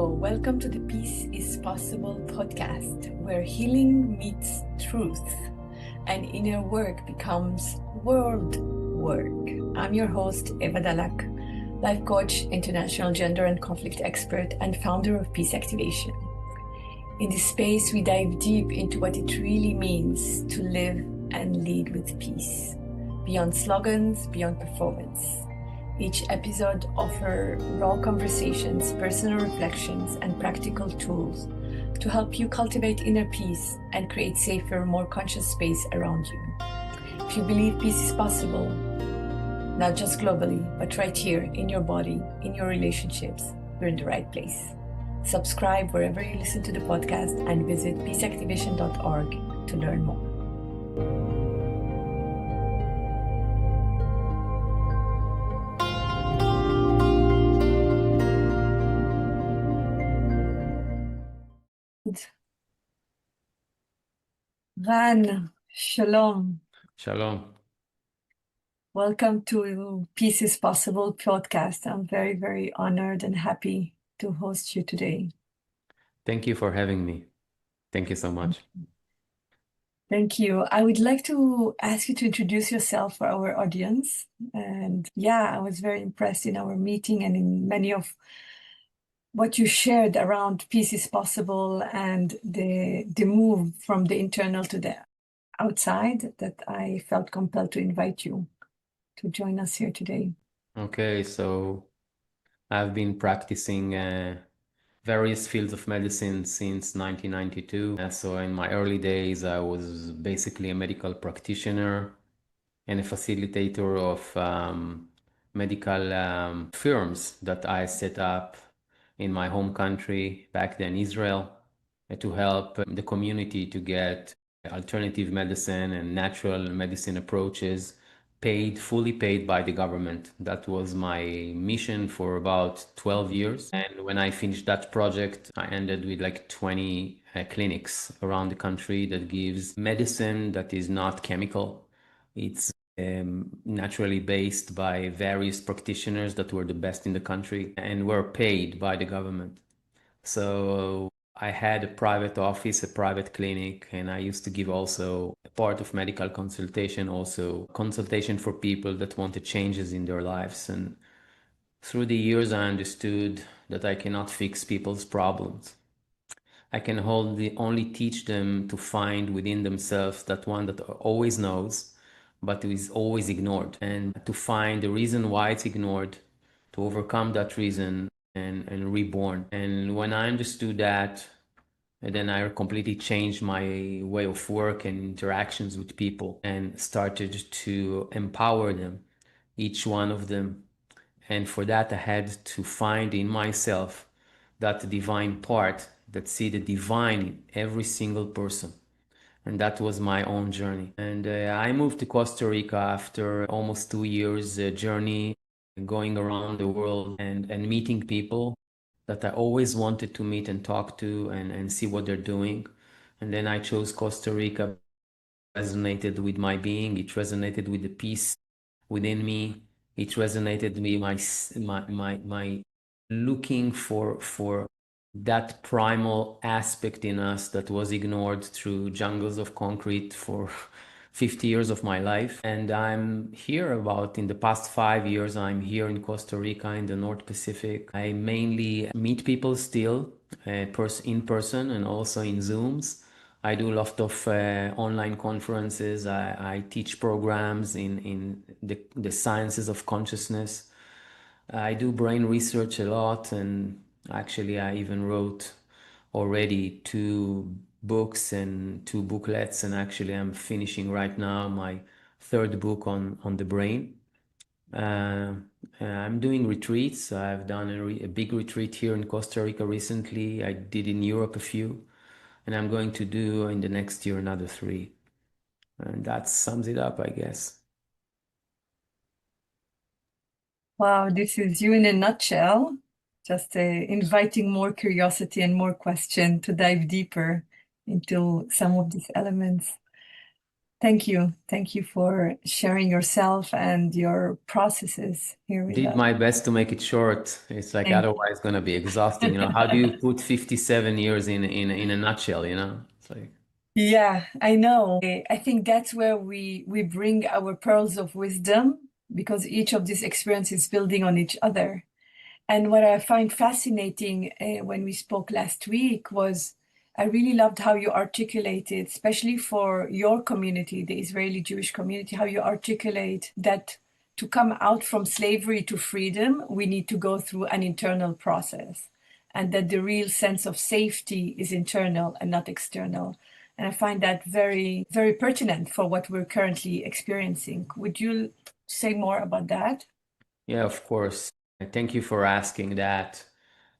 welcome to the Peace is Possible podcast, where healing meets truth and inner work becomes world work. I'm your host, Eva Dalak, life coach, international gender and conflict expert, and founder of Peace Activation. In this space, we dive deep into what it really means to live and lead with peace, beyond slogans, beyond performance. Each episode offers raw conversations, personal reflections, and practical tools to help you cultivate inner peace and create safer, more conscious space around you. If you believe peace is possible, not just globally, but right here in your body, in your relationships, you're in the right place. Subscribe wherever you listen to the podcast and visit peaceactivation.org to learn more. Ran, shalom. Shalom. Welcome to Peace is Possible podcast. I'm very, very honored and happy to host you today. Thank you for having me. Thank you so much. Thank you. I would like to ask you to introduce yourself for our audience. And I was very impressed in our meeting and in many of what you shared around peace is possible and the move from the internal to the outside, that I felt compelled to invite you to join us here today. Okay, so I've been practicing various fields of medicine since 1992. So in my early days, I was basically a medical practitioner and a facilitator of medical firms that I set up in my home country, back then Israel, to help the community to get alternative medicine and natural medicine approaches fully paid by the government. That was my mission for about 12 years. And when I finished that project, I ended with like 20 clinics around the country that gives medicine that is not chemical. It's naturally based by various practitioners that were the best in the country and were paid by the government. So I had a private office, a private clinic, and I used to give also a part of medical consultation, also consultation for people that wanted changes in their lives. And through the years, I understood that I cannot fix people's problems. I can only teach them to find within themselves that one that always knows, but is always ignored, and to find the reason why it's ignored, to overcome that reason and reborn. And when I understood that, and then I completely changed my way of work and interactions with people and started to empower them, each one of them. And for that, I had to find in myself that divine part that see the divine in every single person. And that was my own journey. And I moved to Costa Rica after almost 2 years journey, going around the world and meeting people that I always wanted to meet and talk to and see what they're doing. And then I chose Costa Rica. It resonated with my being. It resonated with the peace within me. It resonated with my looking for that primal aspect in us that was ignored through jungles of concrete for 50 years of my life. And I'm here in the past 5 years, I'm here in Costa Rica in the North Pacific. I mainly meet people still in person and also in Zooms. I do a lot of online conferences. I teach programs in the sciences of consciousness. I do brain research a lot, and actually I even wrote already 2 books and 2 booklets, and actually I'm finishing right now my 3rd book on the brain. I'm doing retreats. I've done a big retreat here in Costa Rica recently. I did in Europe a few, and I'm going to do in the next year another 3. And that sums it up, I guess. Wow, this is you in a nutshell. Just inviting more curiosity and more question to dive deeper into some of these elements. Thank you. Thank you for sharing yourself and your processes here with Did us. my best to make it short. It's like Thank otherwise going to be exhausting. You know, how do you put 57 years in a nutshell, you know? It's like Yeah, I know. I think that's where we bring our pearls of wisdom because each of these experiences is building on each other. And what I find fascinating when we spoke last week was I really loved how you articulated, especially for your community, the Israeli Jewish community, how you articulate that to come out from slavery to freedom, we need to go through an internal process, and that the real sense of safety is internal and not external. And I find that very, very pertinent for what we're currently experiencing. Would you say more about that? yeah, of course. Thank you for asking that.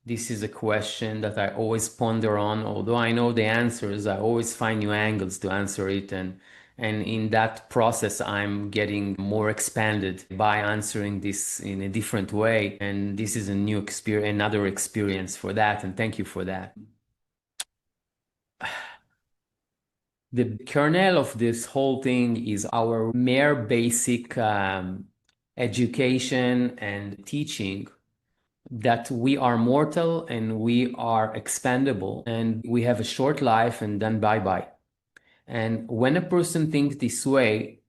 This is a question that I always ponder on. Although I know the answers, I always find new angles to answer it. And in that process, I'm getting more expanded by answering this in a different way. And this is a new experience, another experience for that. And thank you for that. The kernel of this whole thing is our mere basic education and teaching that we are mortal and we are expendable and we have a short life and then bye bye. And when a person thinks this way,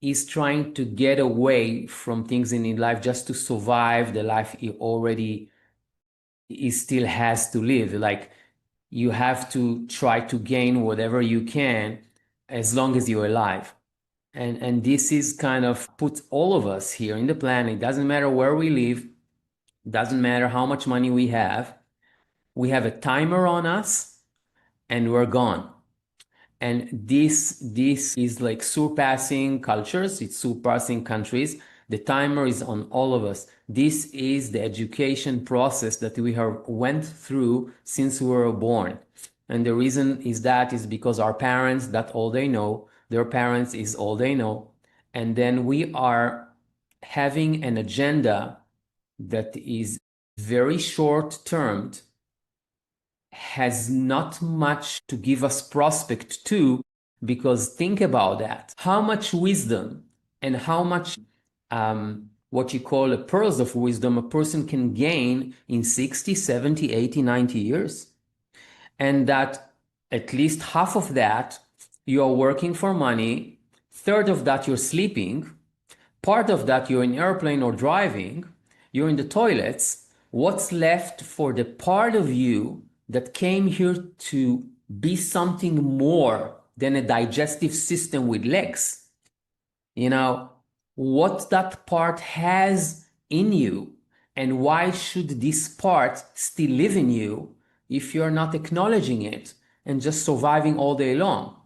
he's trying to get away from things in his life just to survive the life he still has to live. Like you have to try to gain whatever you can as long as you're alive. And this is kind of put all of us here in the planet. It doesn't matter where we live, doesn't matter how much money we have. We have a timer on us and we're gone. And this is like surpassing cultures, it's surpassing countries. The timer is on all of us. This is the education process that we have went through since we were born. And the reason is that is because our parents, that's all they know. Their parents is all they know. And then we are having an agenda that is very short termed, has not much to give us prospect to, because think about that. How much wisdom and how much what you call a pearls of wisdom a person can gain in 60, 70, 80, 90 years. And that at least half of that you are working for money, third of that you're sleeping, part of that you're in airplane or driving, you're in the toilets. What's left for the part of you that came here to be something more than a digestive system with legs? You know, what that part has in you, and why should this part still live in you if you're not acknowledging it and just surviving all day long?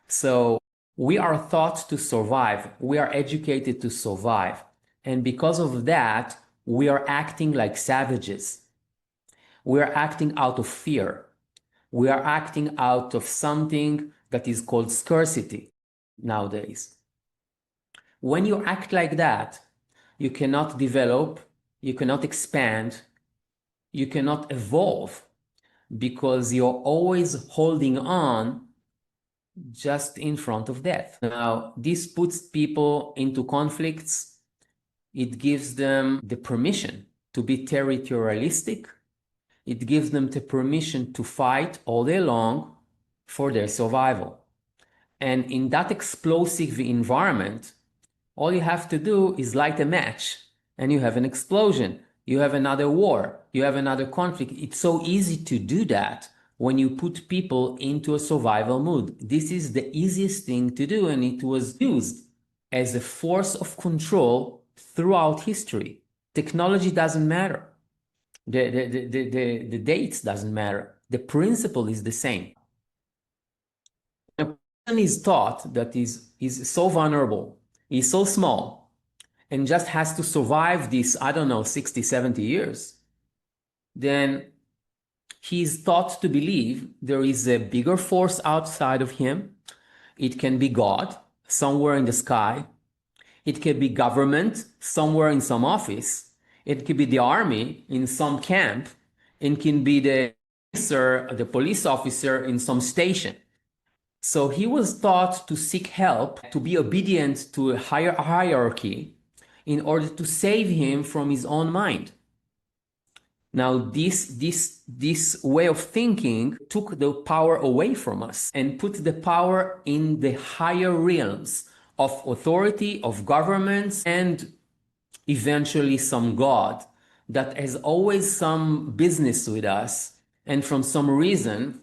So we are taught to survive. We are educated to survive. And because of that, we are acting like savages. We are acting out of fear. We are acting out of something that is called scarcity nowadays. When you act like that, you cannot develop, you cannot expand, you cannot evolve because you're always holding on just in front of death. Now, this puts people into conflicts. It gives them the permission to be territorialistic. It gives them the permission to fight all day long for their survival. And in that explosive environment, all you have to do is light a match and you have an explosion. You have another war. You have another conflict. It's so easy to do that when you put people into a survival mood. This is the easiest thing to do, and it was used as a force of control throughout history. Technology doesn't matter. The dates doesn't matter. The principle is the same. A person is taught that is so vulnerable, he's so small, and just has to survive this, I don't know, 60, 70 years, then he's taught to believe there is a bigger force outside of him. It can be God somewhere in the sky. It can be government somewhere in some office. It could be the army in some camp. It can be the police officer in some station. So he was taught to seek help, to be obedient to a higher hierarchy in order to save him from his own mind. Now, this way of thinking took the power away from us and put the power in the higher realms of authority, of governments, and eventually some God that has always some business with us, and from some reason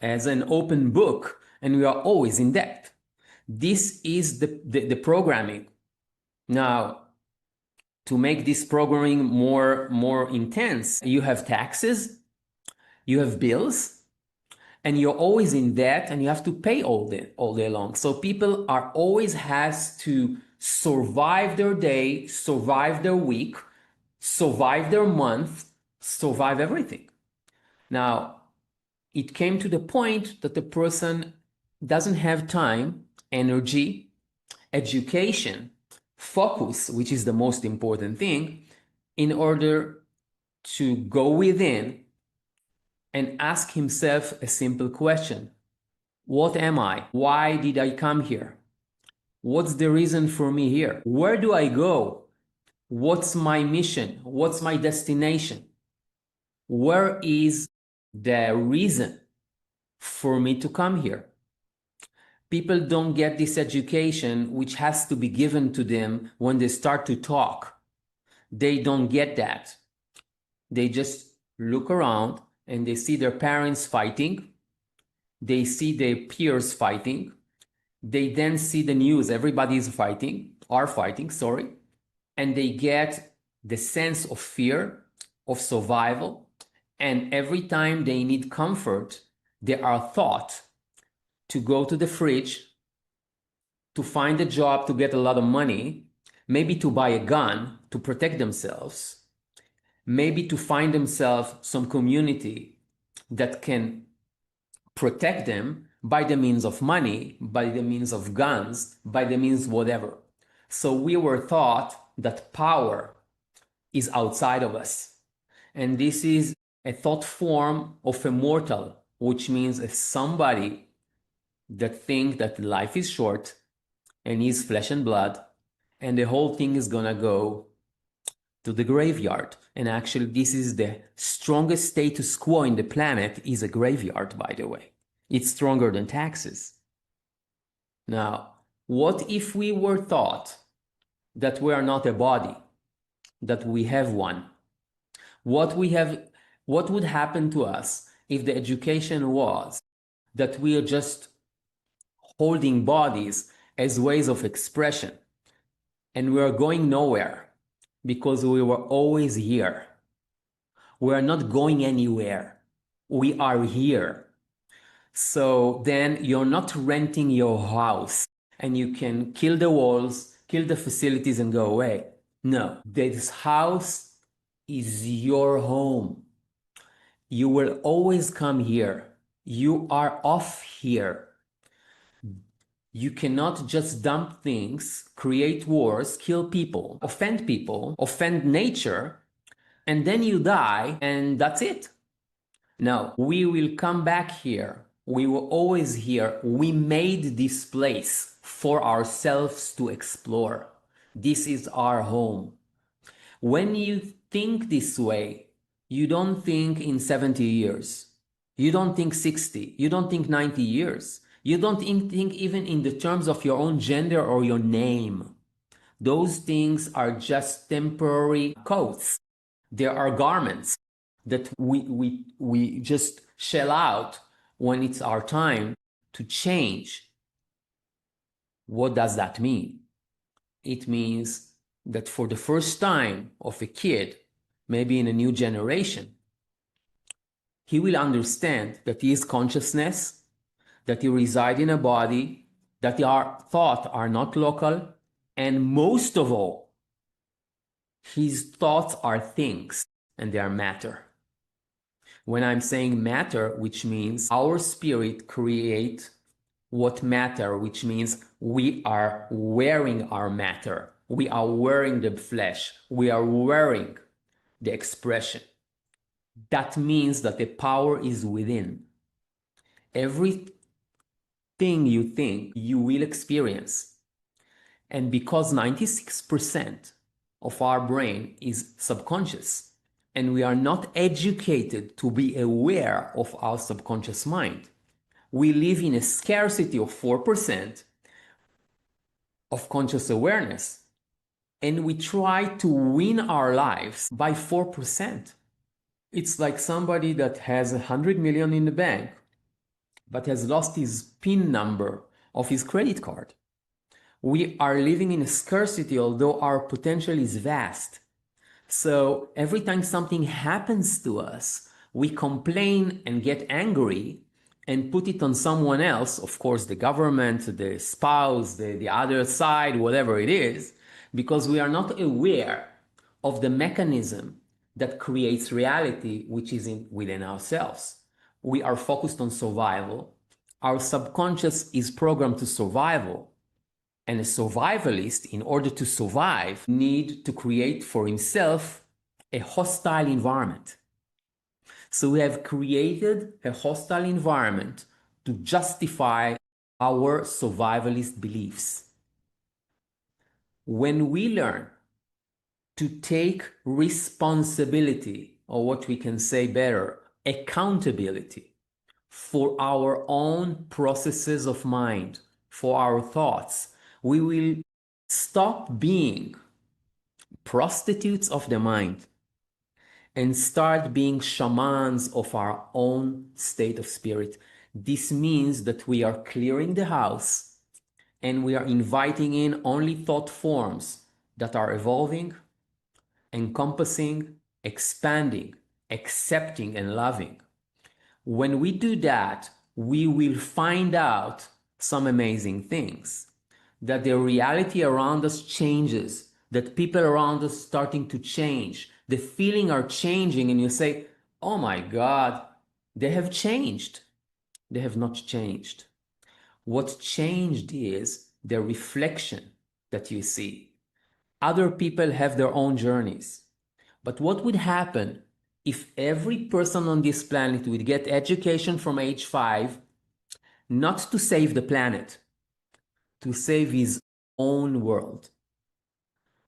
as an open book, and we are always in debt. This is the programming. Now, to make this programming more intense, you have taxes, you have bills, and you're always in debt, and you have to pay all day long. So people are always has to survive their day, survive their week, survive their month, survive everything. Now, it came to the point that the person doesn't have time, energy, education, focus, which is the most important thing, in order to go within and ask himself a simple question. What am I? Why did I come here? What's the reason for me here? Where do I go? What's my mission? What's my destination? Where is the reason for me to come here? People don't get this education, which has to be given to them when they start to talk. They don't get that. They just look around and they see their parents fighting. They see their peers fighting. They then see the news, everybody is fighting, sorry. And they get the sense of fear, of survival. And every time they need comfort, they are taught to go to the fridge, to find a job to get a lot of money, maybe to buy a gun to protect themselves, maybe to find themselves some community that can protect them by the means of money, by the means of guns, by the means whatever. So we were taught that power is outside of us. And this is a thought form of a mortal, which means a somebody that think that life is short and is flesh and blood, and the whole thing is gonna go to the graveyard. And actually, this is the strongest status quo in the planet, is a graveyard, by the way. It's stronger than taxes. Now, what if we were taught that we are not a body, that we have one? What would happen to us if the education was that we are just holding bodies as ways of expression and we are going nowhere because we were always here? We are not going anywhere. We are here. So then you're not renting your house and you can kill the walls, kill the facilities and go away. No, this house is your home. You will always come here. You are off here. You cannot just dump things, create wars, kill people, offend nature, and then you die and that's it. No, we will come back here. We were always here. We made this place for ourselves to explore. This is our home. When you think this way, you don't think in 70 years. You don't think 60. You don't think 90 years. You don't think even in the terms of your own gender or your name. Those things are just temporary coats. They are garments that we just shell out when it's our time to change. What does that mean? It means that for the first time of a kid, maybe in a new generation, he will understand that he is consciousness, that he resides in a body, that our thoughts are not local, and most of all, his thoughts are things and they are matter. When I'm saying matter, which means our spirit create what matter, which means we are wearing our matter. We are wearing the flesh. We are wearing the expression. That means that the power is within. Every thing you think, you will experience. And because 96% of our brain is subconscious, and we are not educated to be aware of our subconscious mind, we live in a scarcity of 4% of conscious awareness, and we try to win our lives by 4%. It's like somebody that has 100 million in the bank, but has lost his PIN number of his credit card. We are living in a scarcity, although our potential is vast. So every time something happens to us, we complain and get angry and put it on someone else, of course, the government, the spouse, the other side, whatever it is, because we are not aware of the mechanism that creates reality, which is within ourselves. We are focused on survival. Our subconscious is programmed to survival. And a survivalist, in order to survive, need to create for himself a hostile environment. So we have created a hostile environment to justify our survivalist beliefs. When we learn to take responsibility, or what we can say better, accountability for our own processes of mind, for our thoughts, we will stop being prostitutes of the mind and start being shamans of our own state of spirit. This means that we are clearing the house and we are inviting in only thought forms that are evolving, encompassing, expanding, accepting, and loving. When we do that, we will find out some amazing things. That the reality around us changes, that people around us starting to change, the feeling are changing, and you say, oh my God, they have changed. They have not changed. What changed is the reflection that you see. Other people have their own journeys. But what would happen if every person on this planet would get education from age 5, not to save the planet, to save his own world?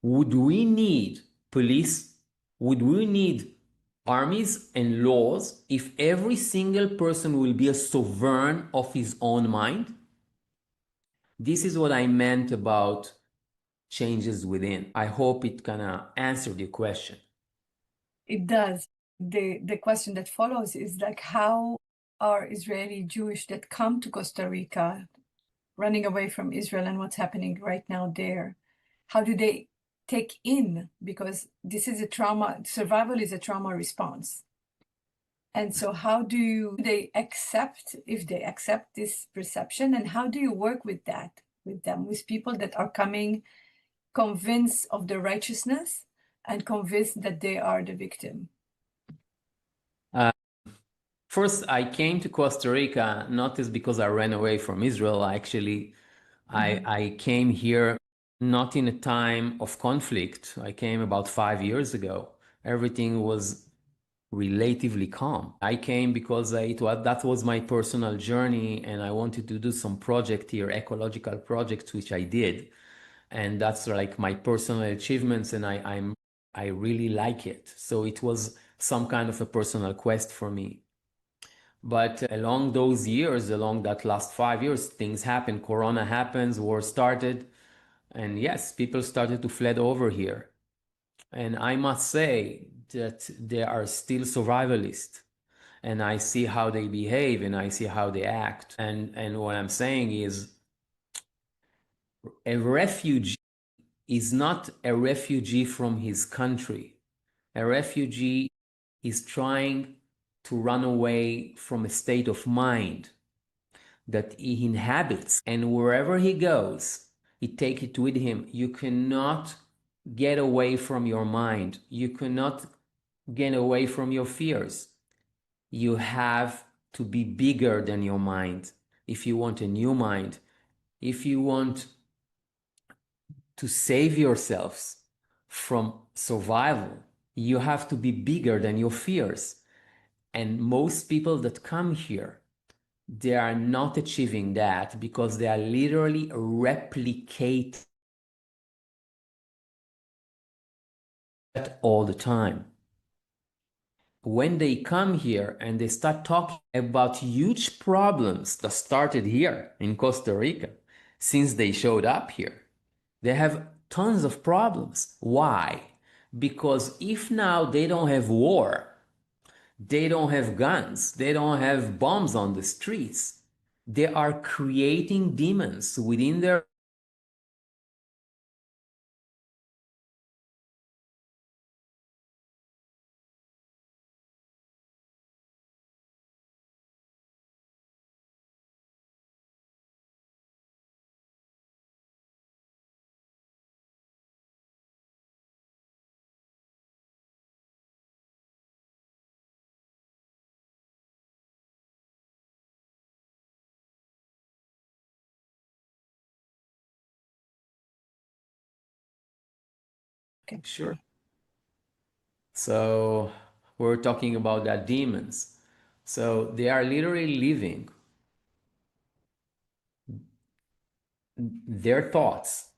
Would we need police? Would we need armies and laws if every single person will be a sovereign of his own mind? This is what I meant about changes within. I hope it kind of answered your question. It does. The question that follows is like, how are Israeli Jewish that come to Costa Rica, running away from Israel and what's happening right now there, how do they take in? Because this is a trauma, survival is a trauma response. And so how do they accept, if they accept this perception, and how do you work with that, with them, with people that are coming convinced of the righteousness and convinced that they are the victim? First, I came to Costa Rica not just because I ran away from Israel. Actually, I came here not in a time of conflict. I came about 5 years ago. Everything was relatively calm. I came because that was my personal journey, and I wanted to do some project here, ecological projects, which I did. And that's like my personal achievements, and I really like it. So it was some kind of a personal quest for me. But along those years, along that last 5 years, things happened. Corona happens, war started, and yes, people started to flood over here. And I must say that they are still survivalists. And I see how they behave and I see how they act. And what I'm saying is, a refugee is not a refugee from his country. A refugee is trying to run away from a state of mind that he inhabits, and wherever he goes, he takes it with him. You cannot get away from your mind. You cannot get away from your fears. You have to be bigger than your mind if you want a new mind. If you want to save yourselves from survival, you have to be bigger than your fears. And most people that come here, they are not achieving that because they are literally replicating all the time. When they come here and they start talking about huge problems that started here in Costa Rica since they showed up here, they have tons of problems. Why? Because if now they don't have war, they don't have guns, they don't have bombs on the streets, they are creating demons within their Okay. Sure. So we're talking about that demons. So they are literally living their thoughts,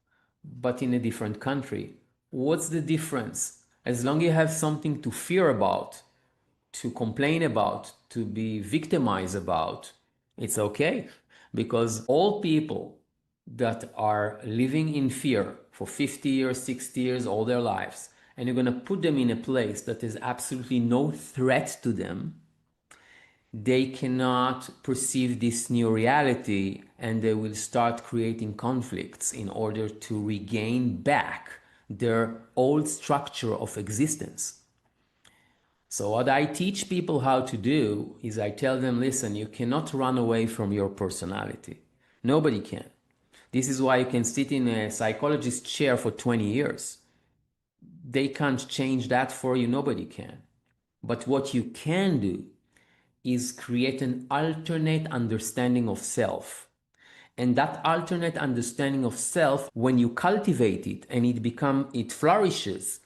but in a different country. What's the difference? As long as you have something to fear about, to complain about, to be victimized about, it's okay. Because all people that are living in fear for 50 years, 60 years, all their lives, and you're going to put them in a place that is absolutely no threat to them, they cannot perceive this new reality and they will start creating conflicts in order to regain back their old structure of existence. So what I teach people how to do is I tell them, listen, you cannot run away from your personality. Nobody can. This is why you can sit in a psychologist's chair for 20 years. They can't change that for you. Nobody can. But what you can do is create an alternate understanding of self. And that alternate understanding of self, when you cultivate it and it flourishes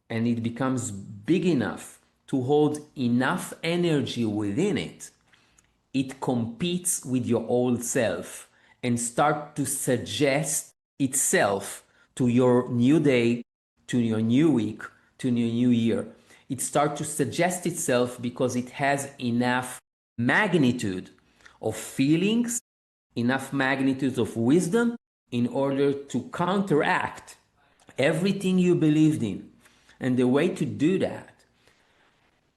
and it becomes big enough to hold enough energy within it, it competes with your old self and start to suggest itself to your new day, to your new week, to your new year. It starts to suggest itself because it has enough magnitude of feelings, enough magnitude of wisdom in order to counteract everything you believed in. And the way to do that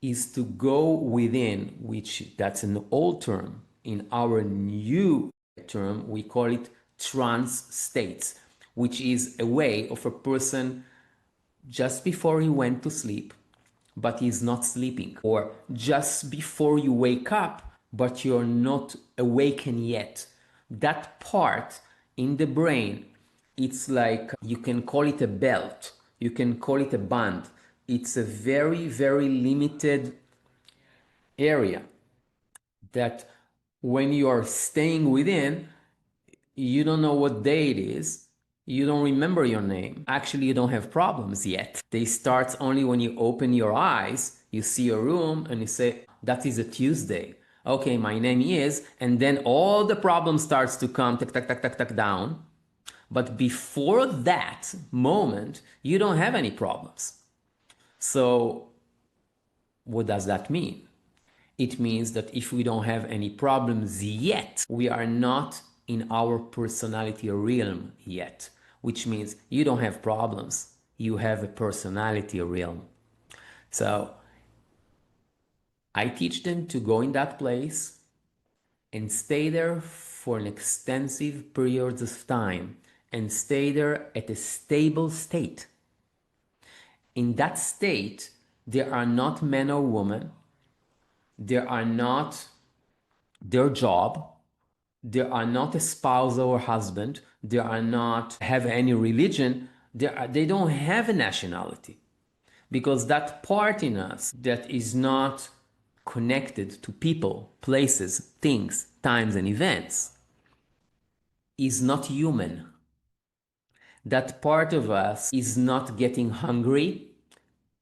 is to go within, which that's an old term. In our new term, we call it trance states, which is a way of a person just before he went to sleep, but he's not sleeping, or just before you wake up, but you're not awakened yet. That part in the brain, it's like you can call it a belt, you can call it a band. It's a very, very limited area that when you are staying within, you don't know what day it is. You don't remember your name. Actually, you don't have problems yet. They start only when you open your eyes, you see a room and you say, that is a Tuesday. Okay, my name is, and then all the problems starts to come, tuck, tuck, tuck, tuck, tuck, down. But before that moment, you don't have any problems. So what does that mean? It means that if we don't have any problems yet, we are not in our personality realm yet, which means you don't have problems. You have a personality realm. So I teach them to go in that place and stay there for an extensive periods of time and stay there at a stable state. In that state, there are not men or women. There are not their job. They are not a spouse or husband. They are not have any religion. They don't have a nationality because that part in us that is not connected to people, places, things, times, and events is not human. That part of us is not getting hungry.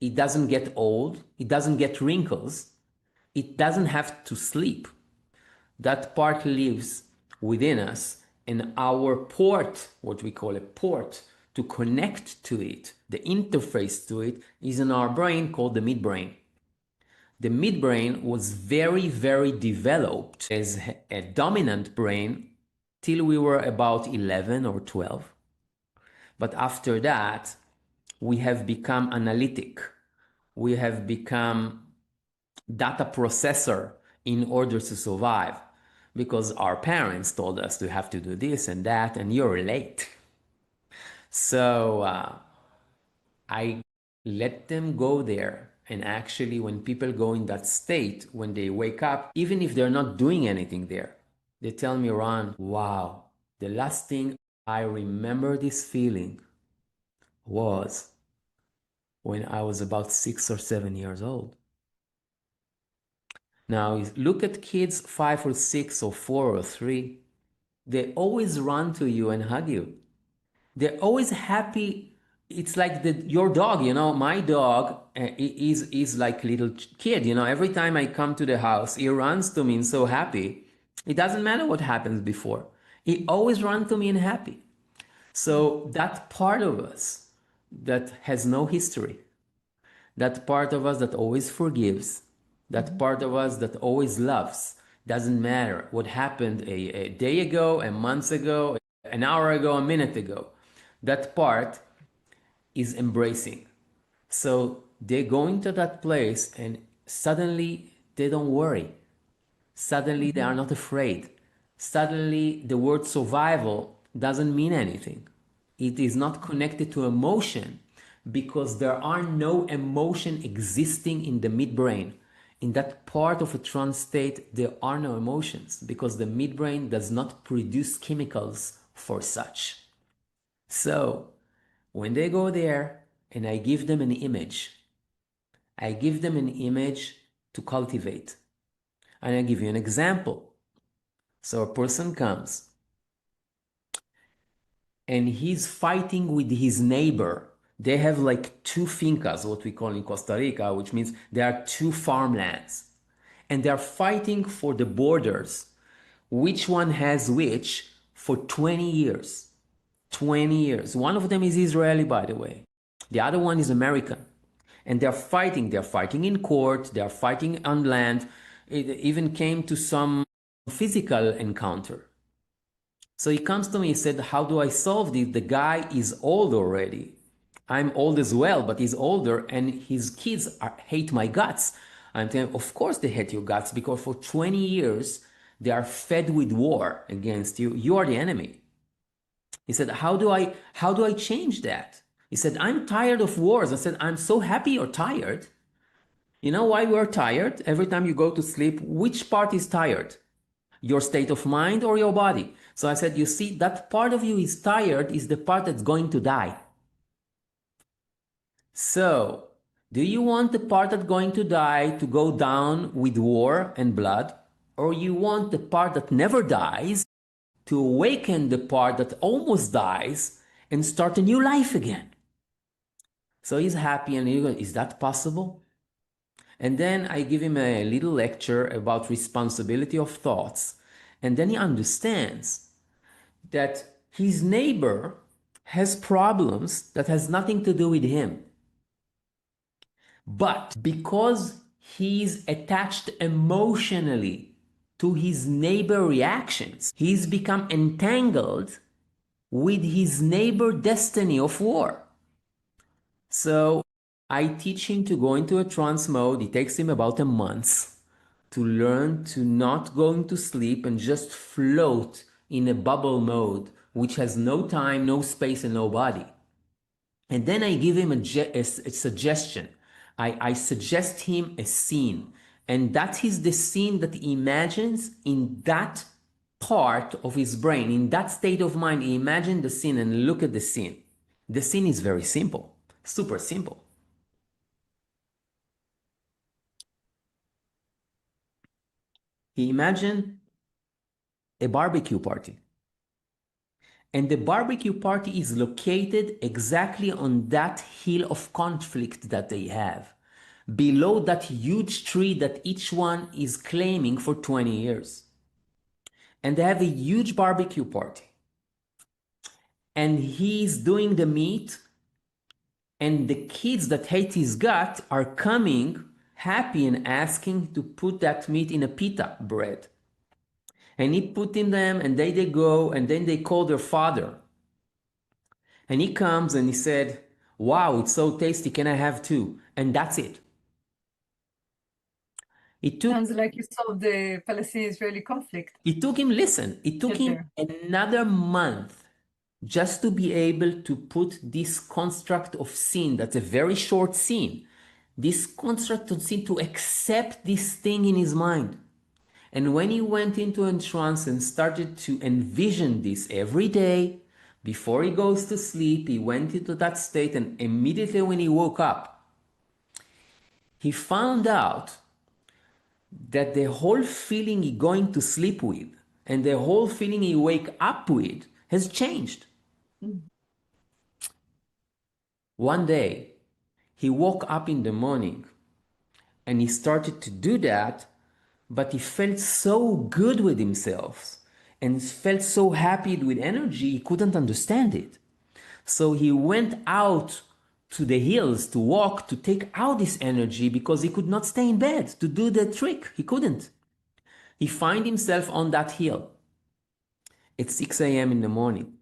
It doesn't get old. It doesn't get wrinkles. It doesn't have to sleep. That part lives within us, and our port, what we call a port, to connect to it, the interface to it, is in our brain called the midbrain. The midbrain was very, very developed as a dominant brain till we were about 11 or 12. But after that, we have become analytic. We have become data processor in order to survive because our parents told us to have to do this and that, and you're late. So I let them go there. And actually, when people go in that state, when they wake up, even if they're not doing anything there, they tell me, Ran, wow, the last thing I remember this feeling was when I was about 6 or 7 years old. Now, look at kids 5 or 6 or 4 or 3. They always run to you and hug you. They're always happy. It's like your dog, my dog is like little kid, every time I come to the house, he runs to me and so happy. It doesn't matter what happens before. He always runs to me and happy. So that part of us that has no history, that part of us that always forgives, that part of us that always loves, doesn't matter what happened a day ago, a month ago, an hour ago, a minute ago. That part is embracing. So they go into that place and suddenly they don't worry. Suddenly they are not afraid. Suddenly the word survival doesn't mean anything. It is not connected to emotion because there are no emotion existing in the midbrain. In that part of a trance state, there are no emotions because the midbrain does not produce chemicals for such. So when they go there and I give them an image, I give them an image to cultivate. And I give you an example. So a person comes and he's fighting with his neighbor. They have like two fincas, what we call in Costa Rica, which means there are two farmlands. And they're fighting for the borders, which one has which, for 20 years. 20 years. One of them is Israeli, by the way. The other one is American. And they're fighting. They're fighting in court. They're fighting on land. It even came to some physical encounter. So he comes to me, he said, how do I solve this? The guy is old already. I'm old as well, but he's older and his kids hate my guts. I'm telling him, of course they hate your guts because for 20 years they are fed with war against you. You are the enemy. He said, how do I change that? He said, I'm tired of wars. I said, I'm so happy you're tired. You know why we're tired? Every time you go to sleep, which part is tired? Your state of mind or your body? So I said, you see, that part of you is tired is the part that's going to die. So, do you want the part that's going to die to go down with war and blood? Or you want the part that never dies to awaken the part that almost dies and start a new life again? So he's happy and he goes, is that possible? And then I give him a little lecture about responsibility of thoughts. And then he understands that his neighbor has problems that has nothing to do with him. But because he's attached emotionally to his neighbor reactions, he's become entangled with his neighbor destiny of war. So I teach him to go into a trance mode. It takes him about a month to learn to not go into sleep and just float in a bubble mode, which has no time, no space, and no body. And then I give him a suggestion. I suggest him a scene. And that is the scene that he imagines in that part of his brain, in that state of mind. He imagines the scene and look at the scene. The scene is very simple, super simple. He imagined a barbecue party. And the barbecue party is located exactly on that hill of conflict that they have, below that huge tree that each one is claiming for 20 years. and they have a huge barbecue party. And he's doing the meat, and the kids that hate his gut are coming happy and asking to put that meat in a pita bread. And he put in them, and they go, and then they call their father. And he comes and he said, wow, it's so tasty, can I have two? And that's it. Sounds like you solved the Palestinian-Israeli conflict. It took him another month just to be able to put this construct of sin, that's a very short scene, this construct of sin, to accept this thing in his mind. And when he went into a trance and started to envision this every day, before he goes to sleep, he went into that state, and immediately when he woke up, he found out that the whole feeling he going to sleep with and the whole feeling he wake up with has changed. One day, he woke up in the morning and he started to do that, but he felt so good with himself and felt so happy with energy, he couldn't understand it. So he went out to the hills to walk, to take out this energy, because he could not stay in bed to do the trick. He couldn't. He find himself on that hill. It's 6 a.m. in the morning.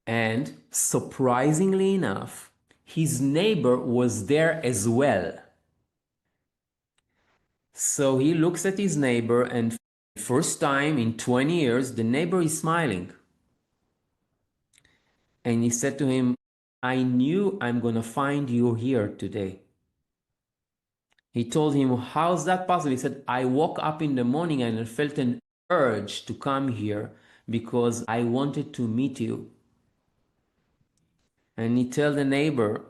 And surprisingly enough, his neighbor was there as well. So he looks at his neighbor, and first time in 20 years, the neighbor is smiling. And he said to him, I knew I'm gonna find you here today. He told him, how's that possible? He said, I woke up in the morning and I felt an urge to come here because I wanted to meet you. And he told the neighbor,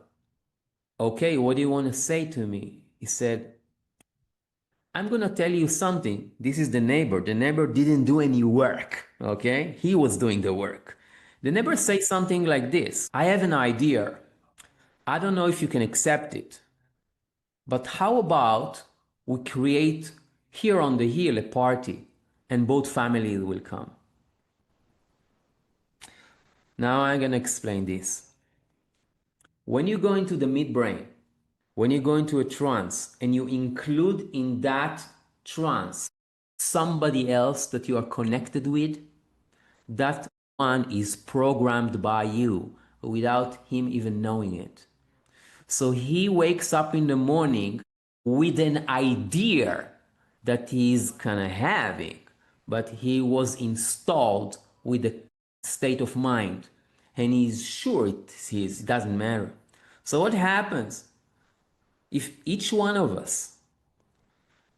okay, what do you want to say to me? He said, I'm going to tell you something. This is the neighbor. The neighbor didn't do any work, okay? He was doing the work. The neighbor says something like this: I have an idea. I don't know if you can accept it, but how about we create here on the hill a party and both families will come? Now I'm going to explain this. When you go into the midbrain, when you go into a trance and you include in that trance somebody else that you are connected with, that one is programmed by you without him even knowing it. So he wakes up in the morning with an idea that he's kind of having, but he was installed with a state of mind and he's sure it doesn't matter. So what happens? If each one of us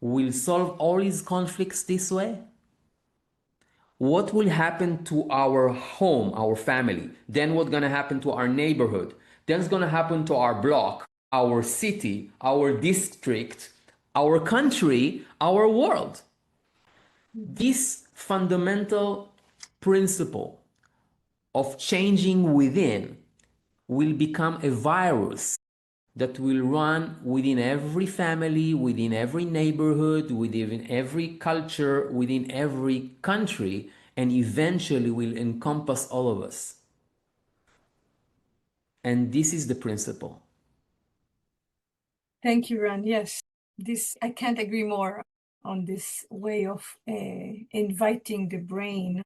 will solve all his conflicts this way, what will happen to our home, our family? Then what's going to happen to our neighborhood? Then it's going to happen to our block, our city, our district, our country, our world. This fundamental principle of changing within will become a virus that will run within every family, within every neighborhood, within every culture, within every country, and eventually will encompass all of us. And this is the principle. Thank you, Ran. Yes, I can't agree more on this way of inviting the brain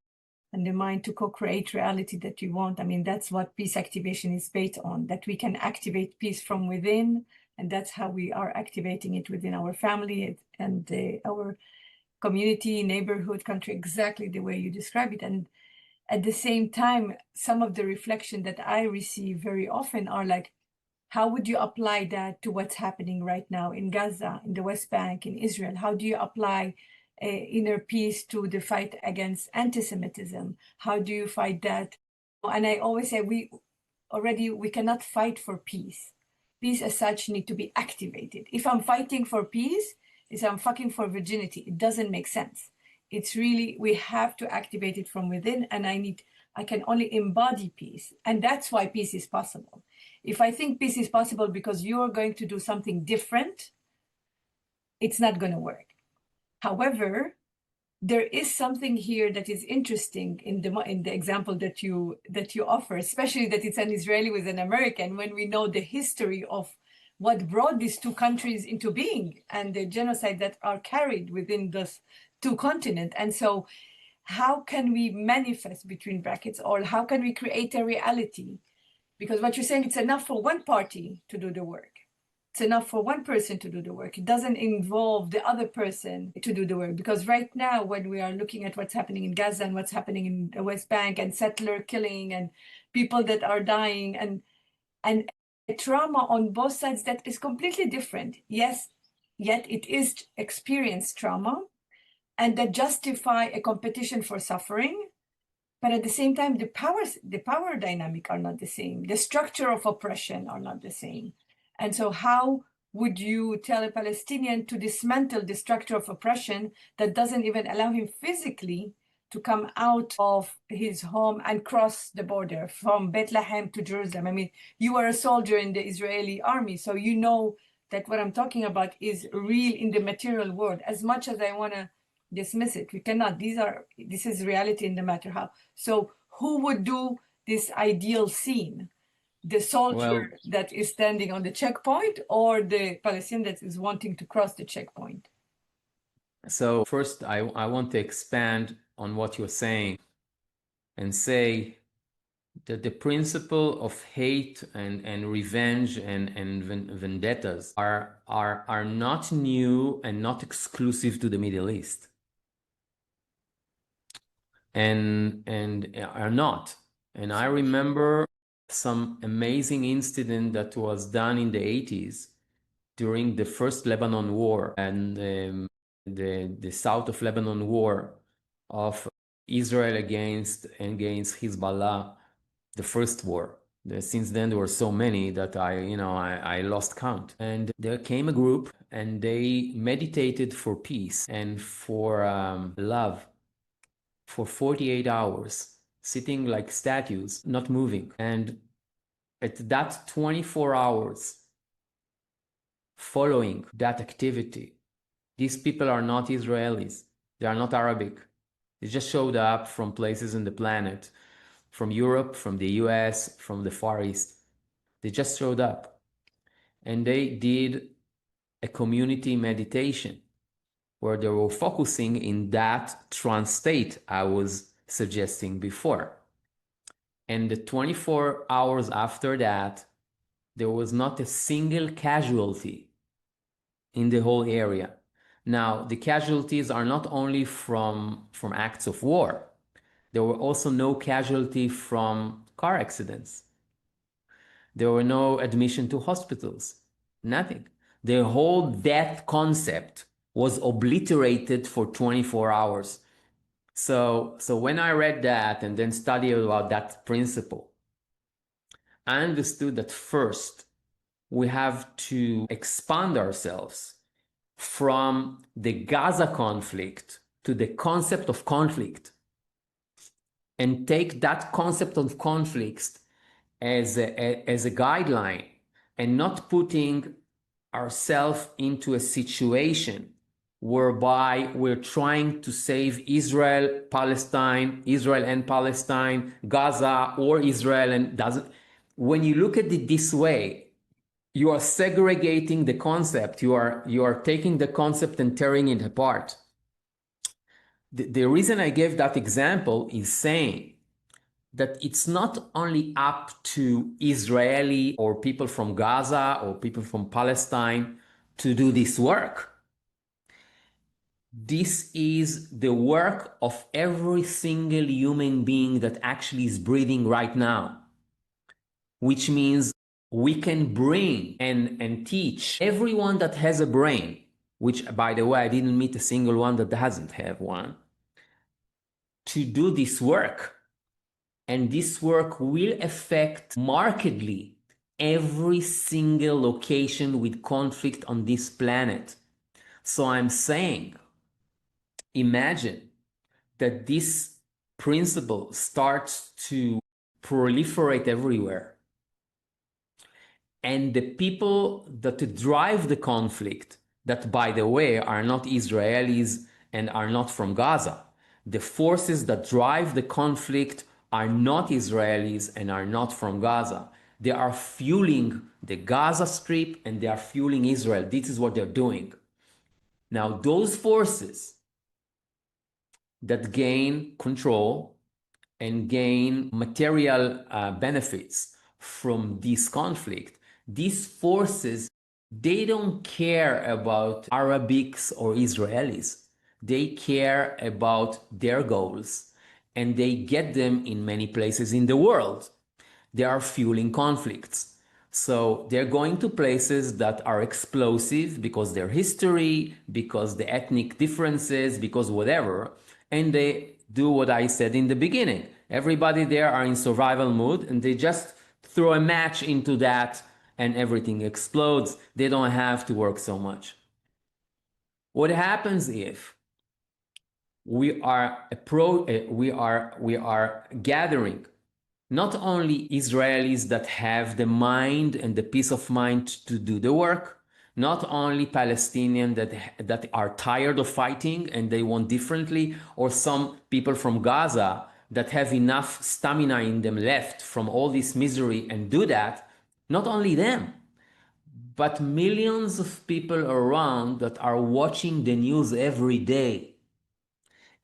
and the mind to co-create reality that you want. I mean, that's what peace activation is based on, that we can activate peace from within, and that's how we are activating it within our family and our community, neighborhood, country, exactly the way you describe it. And at the same time, some of the reflection that I receive very often are like, how would you apply that to what's happening right now in Gaza, in the West Bank, in Israel? How do you apply inner peace to the fight against anti-Semitism? How do you fight that? And I always say we cannot fight for peace. Peace as such need to be activated. If I'm fighting for peace, it's I'm fucking for virginity. It doesn't make sense. It's really, we have to activate it from within, and I can only embody peace. And that's why peace is possible. If I think peace is possible because you're going to do something different, it's not going to work. However, there is something here that is interesting in the example that you offer, especially that it's an Israeli with an American, when we know the history of what brought these two countries into being and the genocide that are carried within those two continents. And so how can we manifest, between brackets, or how can we create a reality? Because what you're saying, it's enough for one party to do the work. It's enough for one person to do the work. It doesn't involve the other person to do the work. Because right now, when we are looking at what's happening in Gaza and what's happening in the West Bank and settler killing and people that are dying and a trauma on both sides that is completely different. Yes, yet it is experienced trauma, and that justify a competition for suffering. But at the same time, the power dynamic are not the same. The structure of oppression are not the same. And so how would you tell a Palestinian to dismantle the structure of oppression that doesn't even allow him physically to come out of his home and cross the border from Bethlehem to Jerusalem? I mean, you are a soldier in the Israeli army, so you know that what I'm talking about is real in the material world. As much as I want to dismiss it, we cannot. This is reality in the matter how. So who would do this ideal scene? The soldier that is standing on the checkpoint, or the Palestinian that is wanting to cross the checkpoint? So first, I want to expand on what you're saying and say that the principle of hate and revenge and vendettas are not new and not exclusive to the Middle East, and are not. And I remember some amazing incident that was done in the 80s during the first Lebanon War and the south of Lebanon war of Israel against Hezbollah, the first war. Since then, there were so many that I lost count. And there came a group and they meditated for peace and for love for 48 hours, sitting like statues, not moving. And at that 24 hours following that activity, these people are not Israelis. They are not Arabic. They just showed up from places in the planet, from Europe, from the US, from the Far East. They just showed up. And they did a community meditation where they were focusing in that trance state I was suggesting before. And the 24 hours after that, there was not a single casualty in the whole area. Now, the casualties are not only from acts of war. There were also no casualty from car accidents. There were no admission to hospitals, nothing. The whole death concept was obliterated for 24 hours. So when I read that and then studied about that principle, I understood that first, we have to expand ourselves from the Gaza conflict to the concept of conflict and take that concept of conflict as a guideline and not putting ourselves into a situation whereby we're trying to save Israel and Palestine, Gaza or Israel, and doesn't. When you look at it this way, you are segregating the concept. You are taking the concept and tearing it apart. The reason I gave that example is saying that it's not only up to Israeli or people from Gaza or people from Palestine to do this work. This is the work of every single human being that actually is breathing right now, which means we can bring and teach everyone that has a brain, which, by the way, I didn't meet a single one that doesn't have one, to do this work. And this work will affect markedly every single location with conflict on this planet. So I'm saying, imagine that this principle starts to proliferate everywhere. And the people that drive the conflict, that, by the way, are not Israelis and are not from Gaza. The forces that drive the conflict are not Israelis and are not from Gaza. They are fueling the Gaza Strip and they are fueling Israel. This is what they're doing. Now, those forces that gain control and gain material benefits from this conflict, these forces, they don't care about Arabics or Israelis. They care about their goals, and they get them in many places in the world. They are fueling conflicts. So they're going to places that are explosive because their history, because the ethnic differences, because whatever. And they do what I said in the beginning. Everybody there are in survival mode and they just throw a match into that and everything explodes. They don't have to work so much. What happens if we are gathering not only Israelis that have the mind and the peace of mind to do the work, not only Palestinians that are tired of fighting and they want differently, or some people from Gaza that have enough stamina in them left from all this misery and do that, not only them, but millions of people around that are watching the news every day.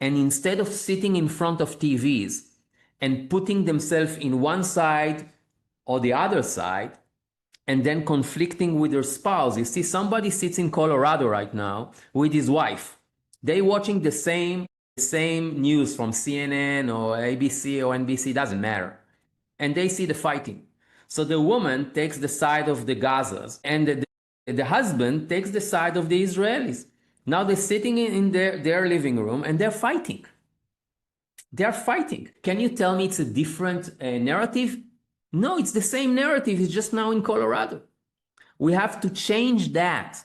And instead of sitting in front of TVs and putting themselves in one side or the other side and then conflicting with their spouse. You see, somebody sits in Colorado right now with his wife. They watching the same news from CNN or ABC or NBC, doesn't matter. And they see the fighting. So the woman takes the side of the Gazas and the husband takes the side of the Israelis. Now they're sitting in their living room and they're fighting. They're fighting. Can you tell me it's a different narrative? No, it's the same narrative. It's just now in Colorado. We have to change that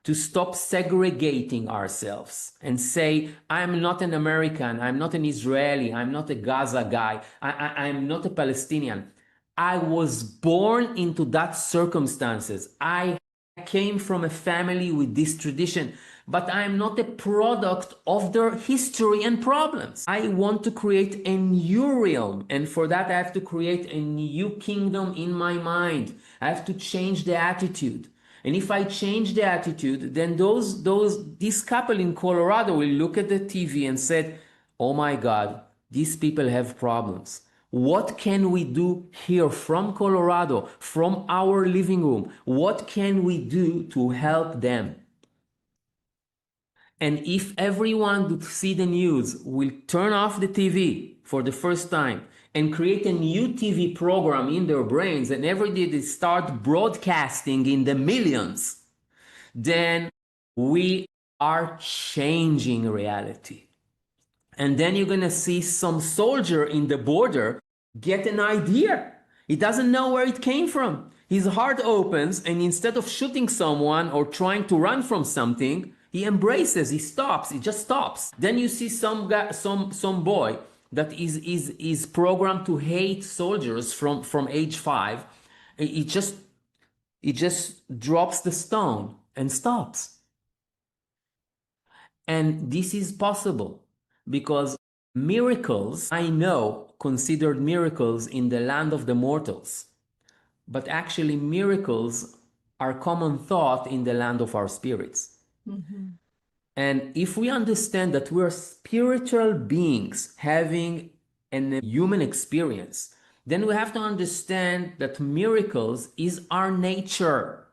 to stop segregating ourselves and say, I'm not an American, I'm not an Israeli, I'm not a Gaza guy, I'm not a Palestinian. I was born into that circumstances. I came from a family with this tradition, but I'm not a product of their history and problems. I want to create a new realm, and for that I have to create a new kingdom in my mind. I have to change the attitude. And if I change the attitude, then this couple in Colorado will look at the TV and said, oh my God, these people have problems. What can we do here from Colorado, from our living room? What can we do to help them? And if everyone would see the news, will turn off the TV for the first time and create a new TV program in their brains, and every day they start broadcasting in the millions, then we are changing reality. And then you're going to see some soldier in the border get an idea. He doesn't know where it came from. His heart opens, and instead of shooting someone or trying to run from something, he embraces, he stops, he just stops. Then you see some boy that is programmed to hate soldiers from age 5. He just drops the stone and stops. And this is possible because miracles, I know, considered miracles in the land of the mortals, but actually miracles are common thought in the land of our spirits. Mm-hmm. And if we understand that we're spiritual beings having a human experience, then we have to understand that miracles is our nature.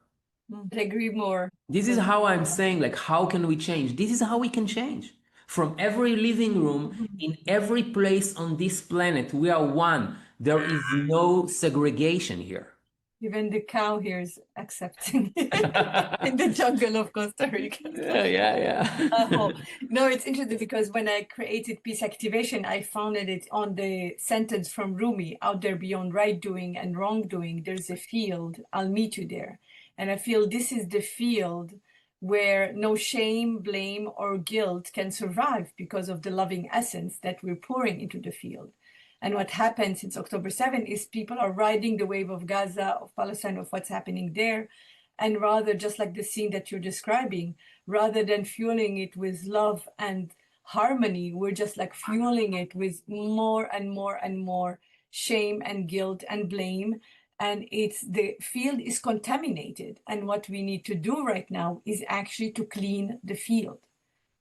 I agree more. This is how I'm saying, like, how can we change? This is how we can change. From every living room, in every place on this planet, we are one. There is no segregation here. Even the cow here is accepting in the jungle of Costa Rica. Yeah. No, it's interesting because when I created peace activation, I founded it on the sentence from Rumi, out there beyond right doing and wrongdoing, there's a field, I'll meet you there. And I feel this is the field where no shame, blame, or guilt can survive because of the loving essence that we're pouring into the field. And what happened since October 7 is people are riding the wave of Gaza, of Palestine, of what's happening there. And rather, just like the scene that you're describing, rather than fueling it with love and harmony, we're just like fueling it with more and more and more shame and guilt and blame. And it's the field is contaminated. And what we need to do right now is actually to clean the field.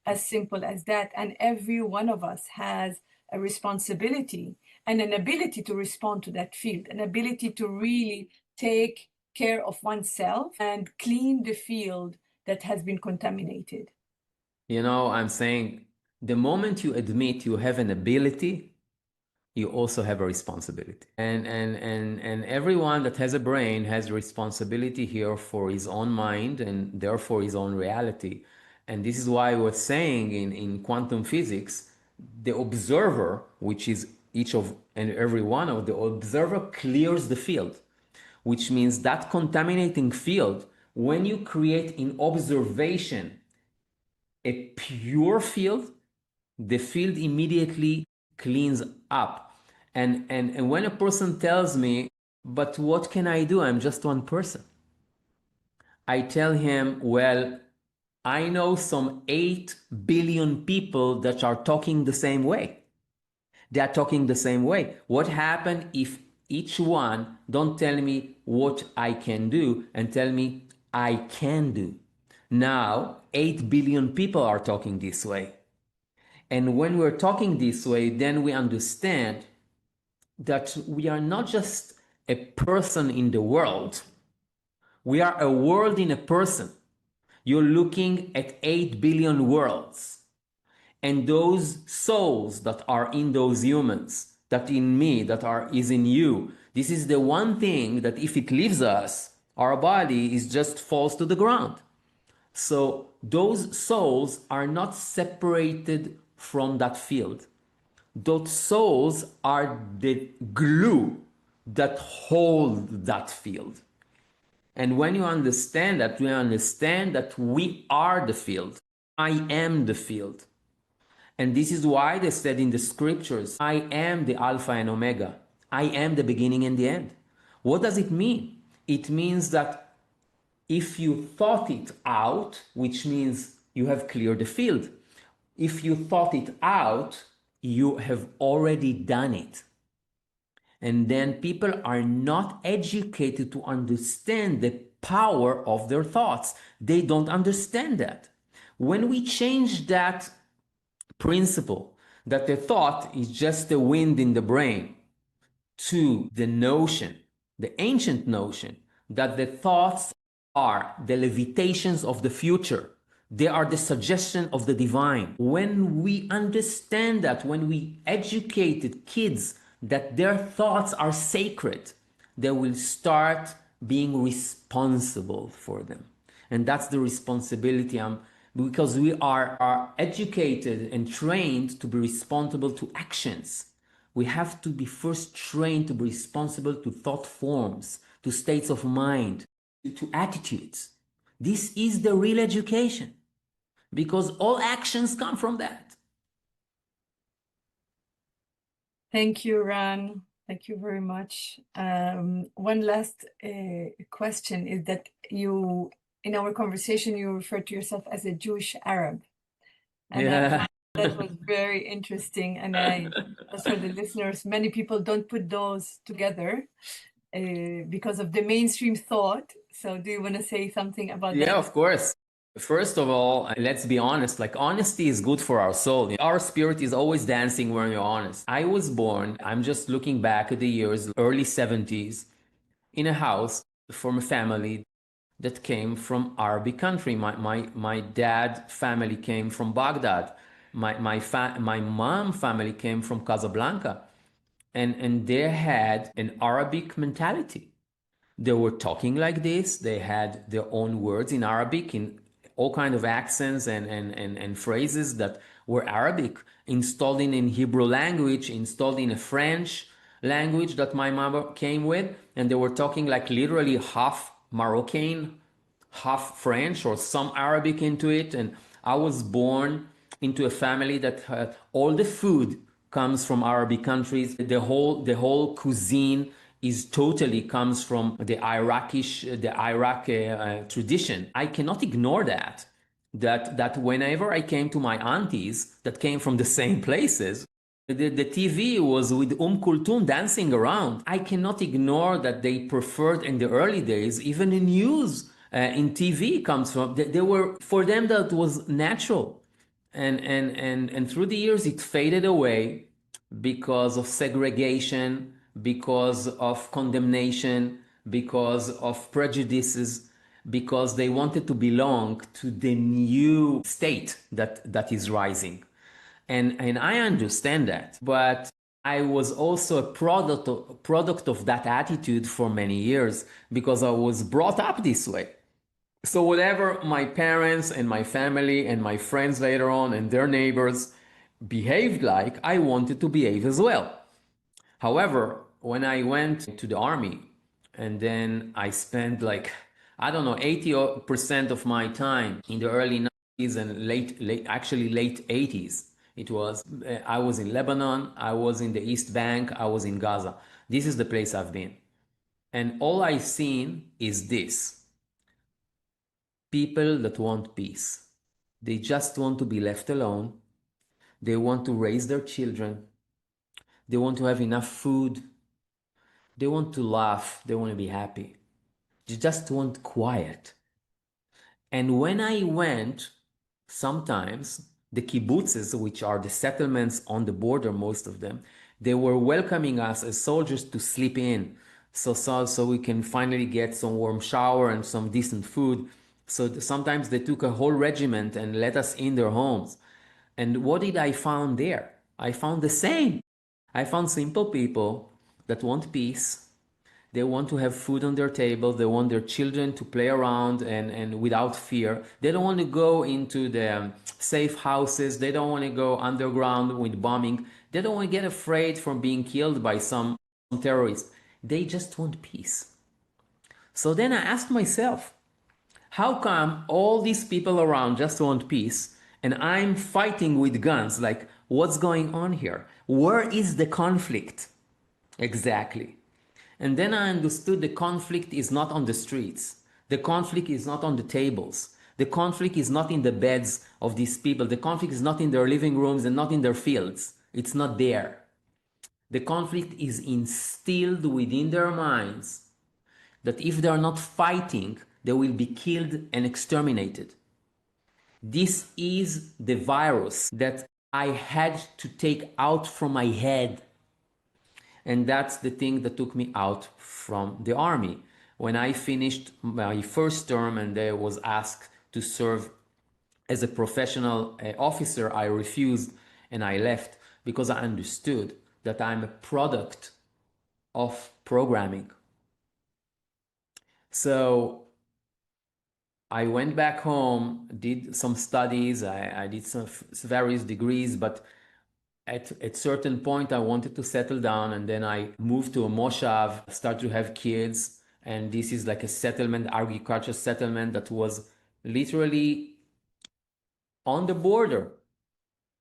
As simple as that. And every one of us has a responsibility and an ability to respond to that field, an ability to really take care of oneself and clean the field that has been contaminated. You know, I'm saying the moment you admit you have an ability, you also have a responsibility. And everyone that has a brain has responsibility here for his own mind and therefore his own reality. And this is why I was saying in quantum physics, the observer, which is each of and every one of the observer, clears the field, which means that contaminating field, when you create in observation a pure field, the field immediately cleans up. And when a person tells me, but what can I do? I'm just one person. I tell him, well, I know some 8 billion people that are talking the same way. They are talking the same way. What happened if each one don't tell me what I can do and tell me I can do? Now, 8 billion people are talking this way. And when we're talking this way, then we understand that we are not just a person in the world. We are a world in a person. You're looking at 8 billion worlds. And those souls that are in those humans, that in me, is in you, this is the one thing that if it leaves us, our body is just falls to the ground. So those souls are not separated from that field. Those souls are the glue that hold that field. And when you understand that, we understand that we are the field. I am the field. And this is why they said in the scriptures, I am the Alpha and Omega. I am the beginning and the end. What does it mean? It means that if you thought it out, which means you have cleared the field, if you thought it out, you have already done it. And then people are not educated to understand the power of their thoughts. They don't understand that. When we change that principle, that the thought is just the wind in the brain, to the notion, the ancient notion, that the thoughts are the levitations of the future. They are the suggestion of the divine. When we understand that, when we educated kids that their thoughts are sacred, they will start being responsible for them. And that's the responsibility because we are educated and trained to be responsible to actions. We have to be first trained to be responsible to thought forms, to states of mind, to attitudes. This is the real education, because all actions come from that. Thank you, Ran. Thank you very much. One last question is that you, in our conversation, you referred to yourself as a Jewish Arab. And Yeah. that was very interesting. And just for the listeners, many people don't put those together because of the mainstream thought. So do you want to say something about that? Yeah, of course. First of all, let's be honest, like honesty is good for our soul. Our spirit is always dancing when you're honest. I was born, I'm just looking back at the years, early 70s, in a house from a family that came from Arabic country. My dad family came from Baghdad. My mom family came from Casablanca. And they had an Arabic mentality. They were talking like this. They had their own words in Arabic, in all kind of accents and phrases that were Arabic, installed in Hebrew language, installed in a French language that my mother came with. And they were talking like literally half Moroccan, half French, or some Arabic into it. And I was born into a family that had all the food comes from Arabic countries. The whole cuisine is totally comes from the Iraq tradition. I cannot ignore that. That whenever I came to my aunties that came from the same places, the TV was with Kulthum dancing around. I cannot ignore that they preferred in the early days, even the news in TV comes from, they were, for them that was natural. And through the years it faded away because of segregation, because of condemnation, because of prejudices, because they wanted to belong to the new state that is rising. And I understand that, but I was also a product of that attitude for many years because I was brought up this way. So whatever my parents and my family and my friends later on and their neighbors behaved like, I wanted to behave as well. However, when I went to the army and then I spent like, I don't know, 80% of my time in the early 90s and actually late 80s. It was, I was in Lebanon, I was in the East Bank, I was in Gaza. This is the place I've been. And all I've seen is this. People that want peace. They just want to be left alone. They want to raise their children. They want to have enough food. They want to laugh. They want to be happy. They just want quiet. And when I went, sometimes the kibbutzes, which are the settlements on the border, most of them, they were welcoming us as soldiers to sleep in. So we can finally get some warm shower and some decent food. So sometimes they took a whole regiment and let us in their homes. And what did I found there? I found the same. I found simple people that want peace. They want to have food on their table. They want their children to play around and without fear. They don't want to go into the safe houses. They don't want to go underground with bombing. They don't want to get afraid from being killed by some terrorists. They just want peace. So then I asked myself, how come all these people around just want peace and I'm fighting with guns? Like, what's going on here? Where is the conflict? Exactly. And then I understood the conflict is not on the streets. The conflict is not on the tables. The conflict is not in the beds of these people. The conflict is not in their living rooms and not in their fields. It's not there. The conflict is instilled within their minds that if they are not fighting, they will be killed and exterminated. This is the virus that I had to take out from my head. And that's the thing that took me out from the army. When I finished my first term and I was asked to serve as a professional officer, I refused and I left because I understood that I'm a product of programming. So I went back home, did some studies, I did some various degrees, but at certain point I wanted to settle down, and then I moved to a moshav, started to have kids, and this is like a settlement, agriculture settlement that was literally on the border,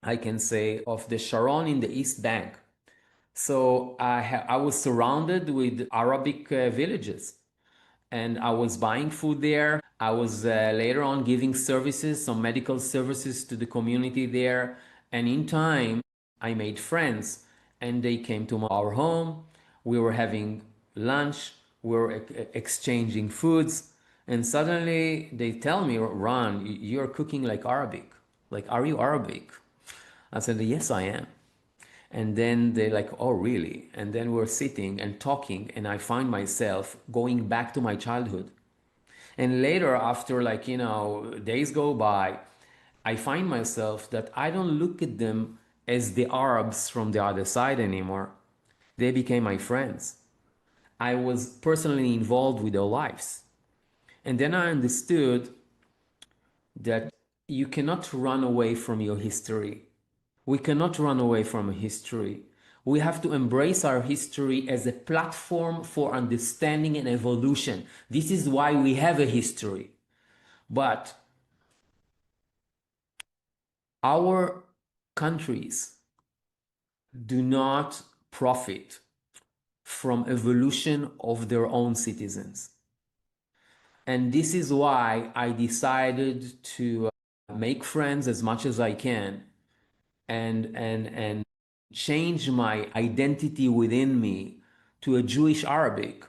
I can say, of the Sharon in the East Bank. So I was surrounded with Arabic villages, and I was buying food there. I was later on giving services, some medical services to the community there. And in time, I made friends and they came to our home. We were having lunch, we were exchanging foods. And suddenly they tell me, Ran, you're cooking like Arabic. Like, are you Arabic? I said, yes, I am. And then they're like, oh, really? And then we're sitting and talking, and I find myself going back to my childhood. And later, after like, days go by, I find myself that I don't look at them as the Arabs from the other side anymore. They became my friends. I was personally involved with their lives. And then I understood that you cannot run away from your history. We cannot run away from history. We have to embrace our history as a platform for understanding and evolution. This is why we have a history. But our countries do not profit from evolution of their own citizens. And this is why I decided to make friends as much as I can and change my identity within me to a Jewish Arabic,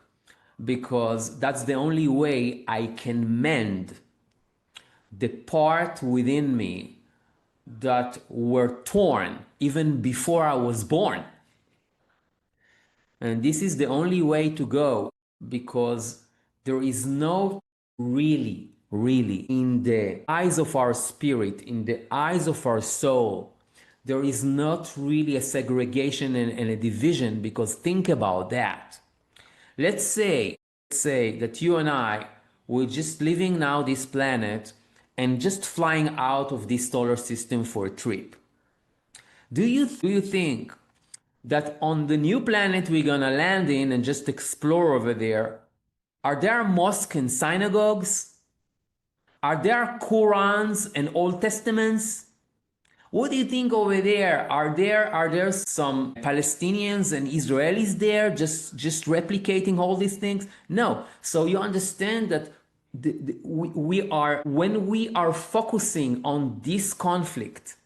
because that's the only way I can mend the part within me that were torn even before I was born. And this is the only way to go, because there is no really, in the eyes of our spirit, in the eyes of our soul, there is not really a segregation and a division. Because think about that. Let's say that you and I were just living now this planet and just flying out of this solar system for a trip. Do you think that on the new planet we're gonna land in and just explore over there, are there mosques and synagogues? Are there Qurans and Old Testaments? What do you think over there? Are there some Palestinians and Israelis there just replicating all these things? No. So you understand that we are, when we are focusing on this conflict,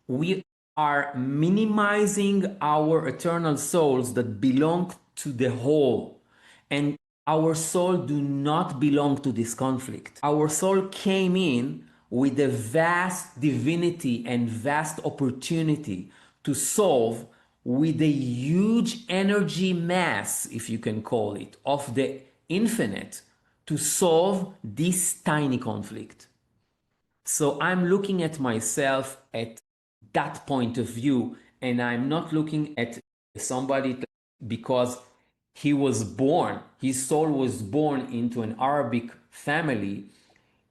we are minimizing our eternal souls that belong to the whole. And our soul do not belong to this conflict. Our soul came in with a vast divinity and vast opportunity to solve, with a huge energy mass, if you can call it, of the infinite, to solve this tiny conflict. So I'm looking at myself at that point of view, and I'm not looking at somebody because he was born, his soul was born into an Arabic family,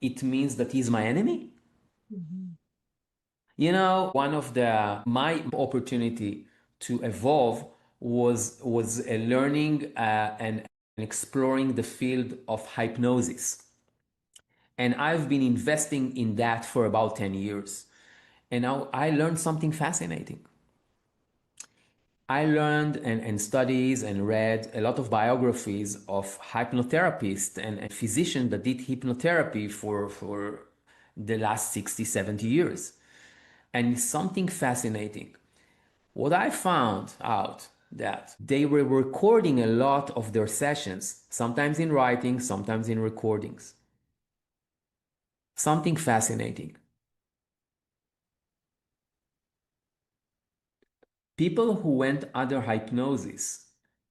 it means that he's my enemy. You know, one of my opportunity to evolve was learning and exploring the field of hypnosis. And I've been investing in that for about 10 years. And now I learned something fascinating. I learned and studies and read a lot of biographies of hypnotherapists and physicians that did hypnotherapy for the last 60, 70 years. And something fascinating. What I found out that they were recording a lot of their sessions, sometimes in writing, sometimes in recordings. Something fascinating. People who went under hypnosis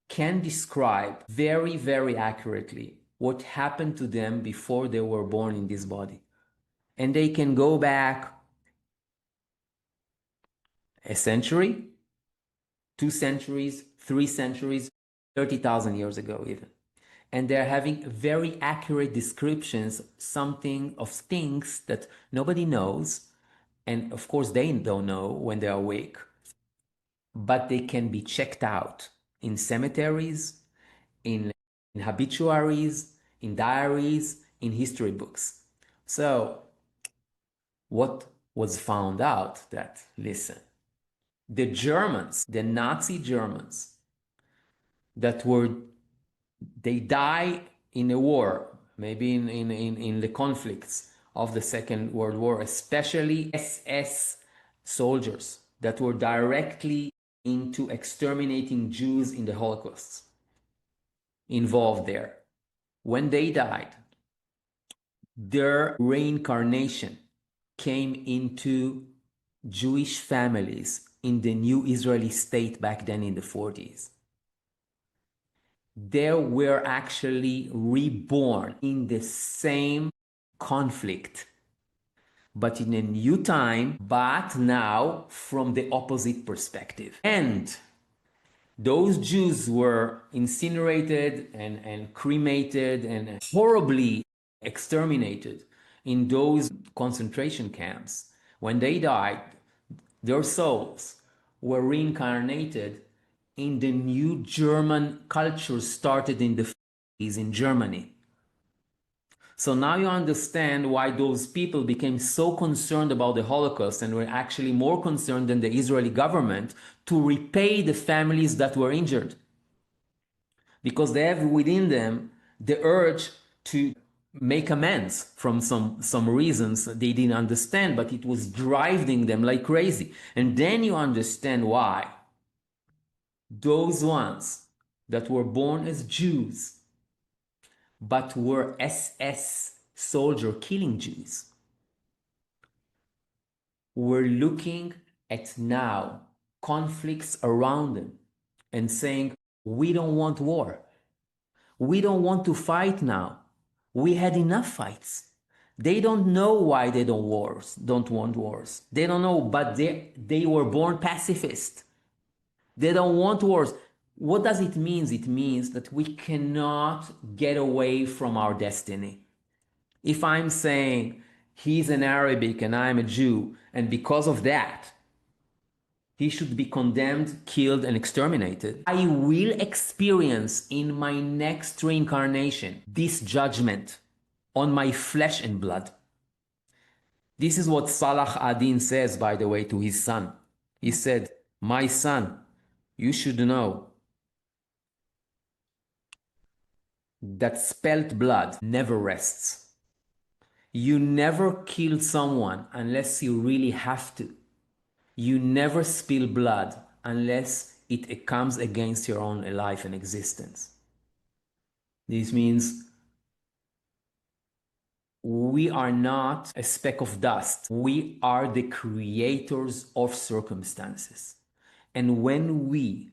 can describe very, very accurately what happened to them before they were born in this body. And they can go back a century, 2 centuries, 3 centuries, 30,000 years ago even. And they're having very accurate descriptions, something of things that nobody knows. And of course, they don't know when they're awake. But they can be checked out in cemeteries, in obituaries, in diaries, in history books. So what was found out that, listen, the Germans, the Nazi Germans, they die in a war, maybe in the conflicts of the Second World War, especially SS soldiers that were directly into exterminating Jews in the Holocaust, involved there. When they died, their reincarnation came into Jewish families in the new Israeli state back then in the 40s. They were actually reborn in the same conflict, but in a new time, but now from the opposite perspective. And those Jews were incinerated and cremated and horribly exterminated in those concentration camps. When they died, their souls were reincarnated in the new German culture started in the 50s in Germany. So now you understand why those people became so concerned about the Holocaust and were actually more concerned than the Israeli government to repay the families that were injured. because they have within them the urge to make amends from some reasons they didn't understand, but it was driving them like crazy. And then you understand why those ones that were born as Jews but were SS soldier killing Jews were looking at now conflicts around them and saying, we don't want war. We don't want to fight now. We had enough fights. They don't know why they don't want wars. They don't know, but they were born pacifist. They don't want wars. What does it mean? It means that we cannot get away from our destiny. If I'm saying he's an Arabic and I'm a Jew, and because of that, he should be condemned, killed, and exterminated, I will experience in my next reincarnation this judgment on my flesh and blood. This is what Salah ad-Din says, by the way, to his son. He said, my son, you should know that spilt blood never rests. You never kill someone unless you really have to. You never spill blood unless it comes against your own life and existence. This means we are not a speck of dust. We are the creators of circumstances. And when we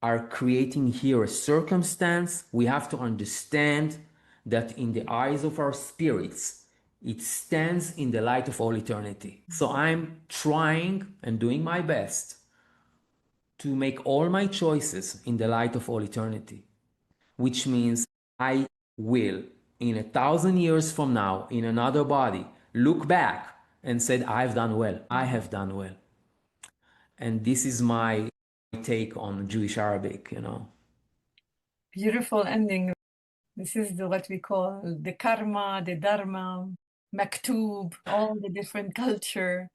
are creating here a circumstance, we have to understand that in the eyes of our spirits, it stands in the light of all eternity. So I'm trying and doing my best to make all my choices in the light of all eternity, which means I will, in 1,000 years from now, in another body, look back and said, I've done well. I have done well. And this is my take on Jewish Arabic, you know. Beautiful ending. This is what we call the karma, the dharma, maktub, all the different culture.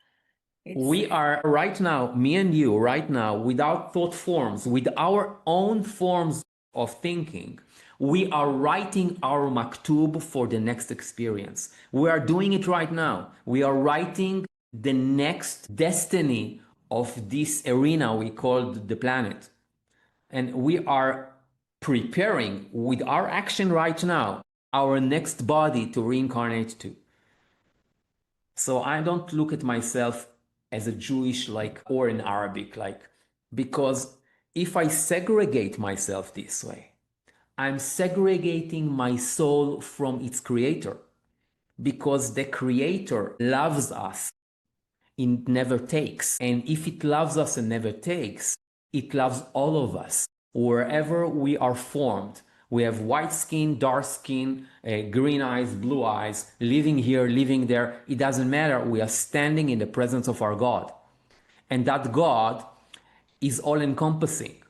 We are right now, me and you, right now, without thought forms, with our own forms of thinking, we are writing our maktub for the next experience. We are doing it right now. We are writing the next destiny of this arena we call the planet. And we are preparing with our action right now our next body to reincarnate to. So I don't look at myself as a Jewish or an Arabic because if I segregate myself this way, I'm segregating my soul from its creator, because the creator loves us. It never takes. And if it loves us and never takes, it loves all of us. Wherever we are formed, we have white skin, dark skin, green eyes, blue eyes, living here, living there. It doesn't matter. We are standing in the presence of our God. And that God is all encompassing.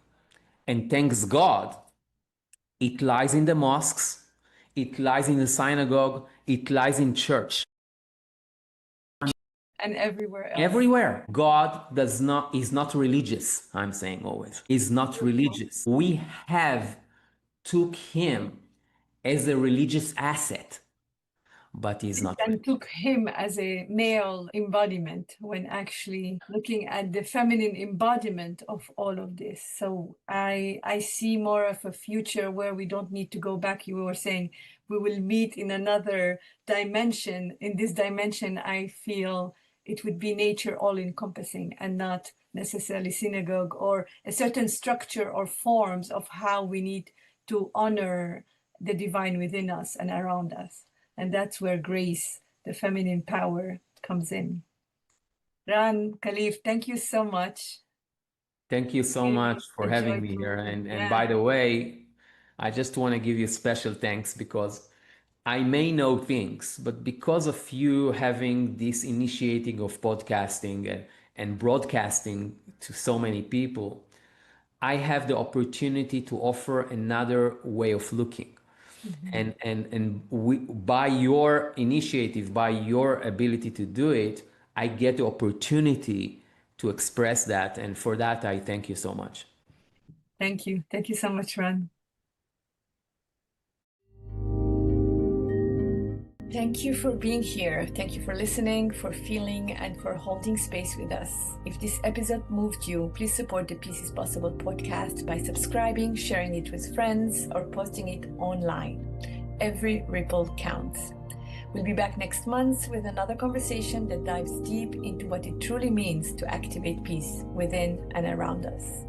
And thanks God, it lies in the mosques, it lies in the synagogue, it lies in church. And everywhere else. Everywhere. God is not religious, I'm saying always. Is not religious. We have took him as a religious asset, but he's not. And took him as a male embodiment when actually looking at the feminine embodiment of all of this. So I see more of a future where we don't need to go back. You were saying we will meet in another dimension. In this dimension, I feel it would be nature all encompassing and not necessarily synagogue or a certain structure or forms of how we need to honor the divine within us and around us. And that's where grace, the feminine power, comes in. Ran Kalif, thank you so much. Thank you so much for having me here. And by the way, I just want to give you special thanks because I may know things, but because of you having this initiating of podcasting and broadcasting to so many people, I have the opportunity to offer another way of looking. By your initiative, by your ability to do it, I get the opportunity to express that. And for that, I thank you so much. Thank you. Thank you so much, Ran. Thank you for being here. Thank you for listening, for feeling, and for holding space with us. If this episode moved you, please support the Peace is Possible podcast by subscribing, sharing it with friends, or posting it online. Every ripple counts. We'll be back next month with another conversation that dives deep into what it truly means to activate peace within and around us.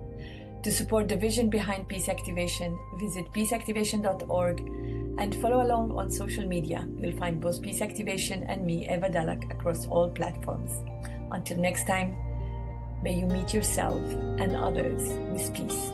To support the vision behind Peace Activation, visit peaceactivation.org and follow along on social media. You'll find both Peace Activation and me, Eva Dalak, across all platforms. Until next time, may you meet yourself and others with peace.